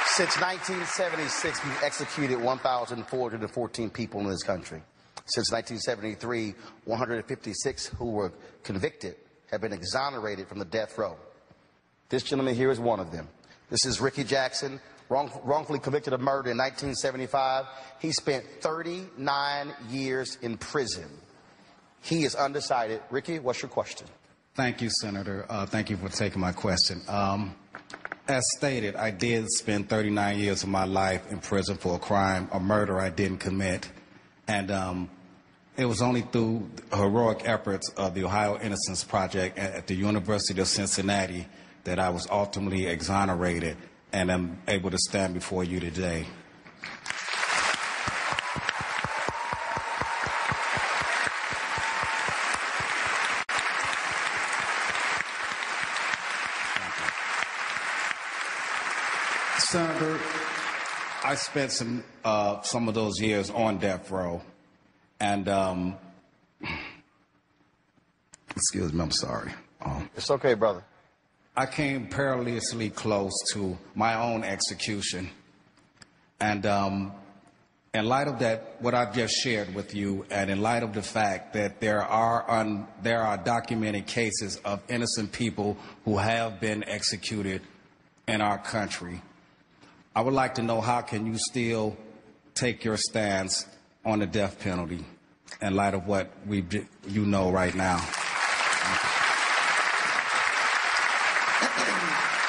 Since 1976, we've executed 1,414 people in this country. Since 1973, 156 who were convicted have been exonerated from the death row. This gentleman here is one of them. This is Ricky Jackson, wrongfully convicted of murder in 1975. He spent 39 years in prison. He is undecided. Ricky, what's your question? Thank you, Senator. Thank you for taking my question. As stated, I did spend 39 years of my life in prison for a crime, a murder I didn't commit. And it was only through the heroic efforts of the Ohio Innocence Project at the University of Cincinnati that I was ultimately exonerated and am able to stand before you today. Senator, I spent some of those years on death row, and excuse me, I'm sorry. It's okay, brother. I came perilously close to my own execution, and in light of that, what I've just shared with you, and in light of the fact that there are documented cases of innocent people who have been executed in our country, I would like to know, how can you still take your stance on the death penalty in light of what you know right now?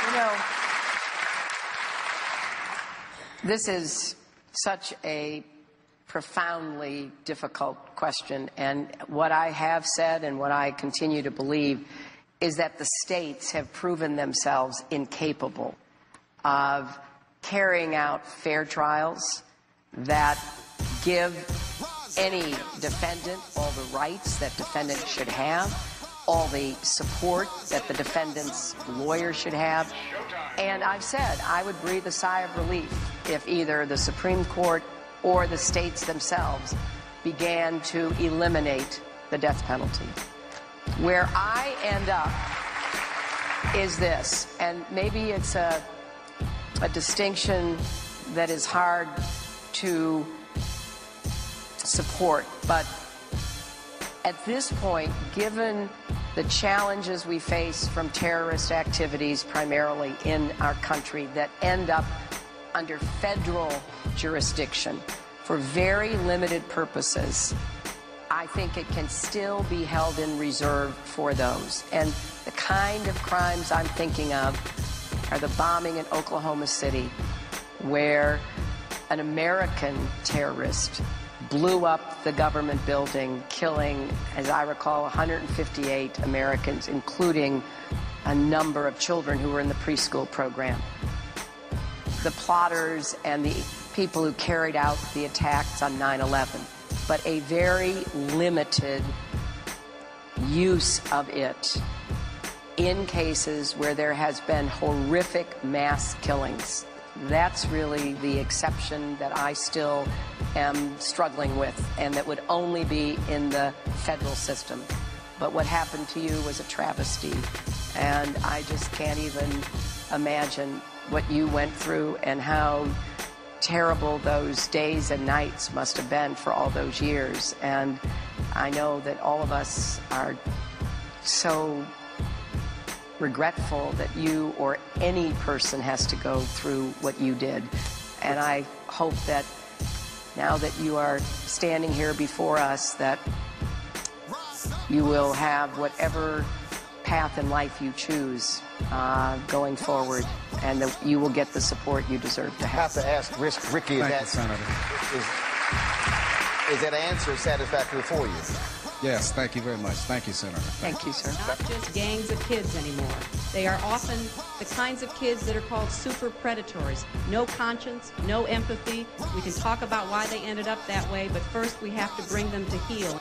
You know, this is such a profoundly difficult question, and what I have said and what I continue to believe is that the states have proven themselves incapable of carrying out fair trials that give any defendant all the rights that defendants should have, all the support that the defendant's lawyer should have. And I've said I would breathe a sigh of relief if either the Supreme Court or the states themselves began to eliminate the death penalty. Where I end up is this, and maybe it's a distinction that is hard to support, but at this point, given the challenges we face from terrorist activities primarily in our country that end up under federal jurisdiction for very limited purposes, I think it can still be held in reserve for those. And the kind of crimes I'm thinking of are the bombing in Oklahoma City, where an American terrorist blew up the government building, killing, as I recall, 158 Americans, including a number of children who were in the preschool program. The plotters and the people who carried out the attacks on 9/11, but a very limited use of it in cases where there has been horrific mass killings. That's really the exception that I still am struggling with, and that would only be in the federal system. But what happened to you was a travesty, and I just can't even imagine what you went through and how terrible those days and nights must have been for all those years. And I know that all of us are so regretful that you or any person has to go through what you did. And I hope that now that you are standing here before us, that you will have whatever path in life you choose going forward, and that you will get the support you deserve to have. I have to ask Ricky, is that answer satisfactory for you? Yes, thank you very much. Thank you, Senator. Thank you, sir. Not just gangs of kids anymore. They are often the kinds of kids that are called super predators. No conscience, no empathy. We can talk about why they ended up that way, but first we have to bring them to heel.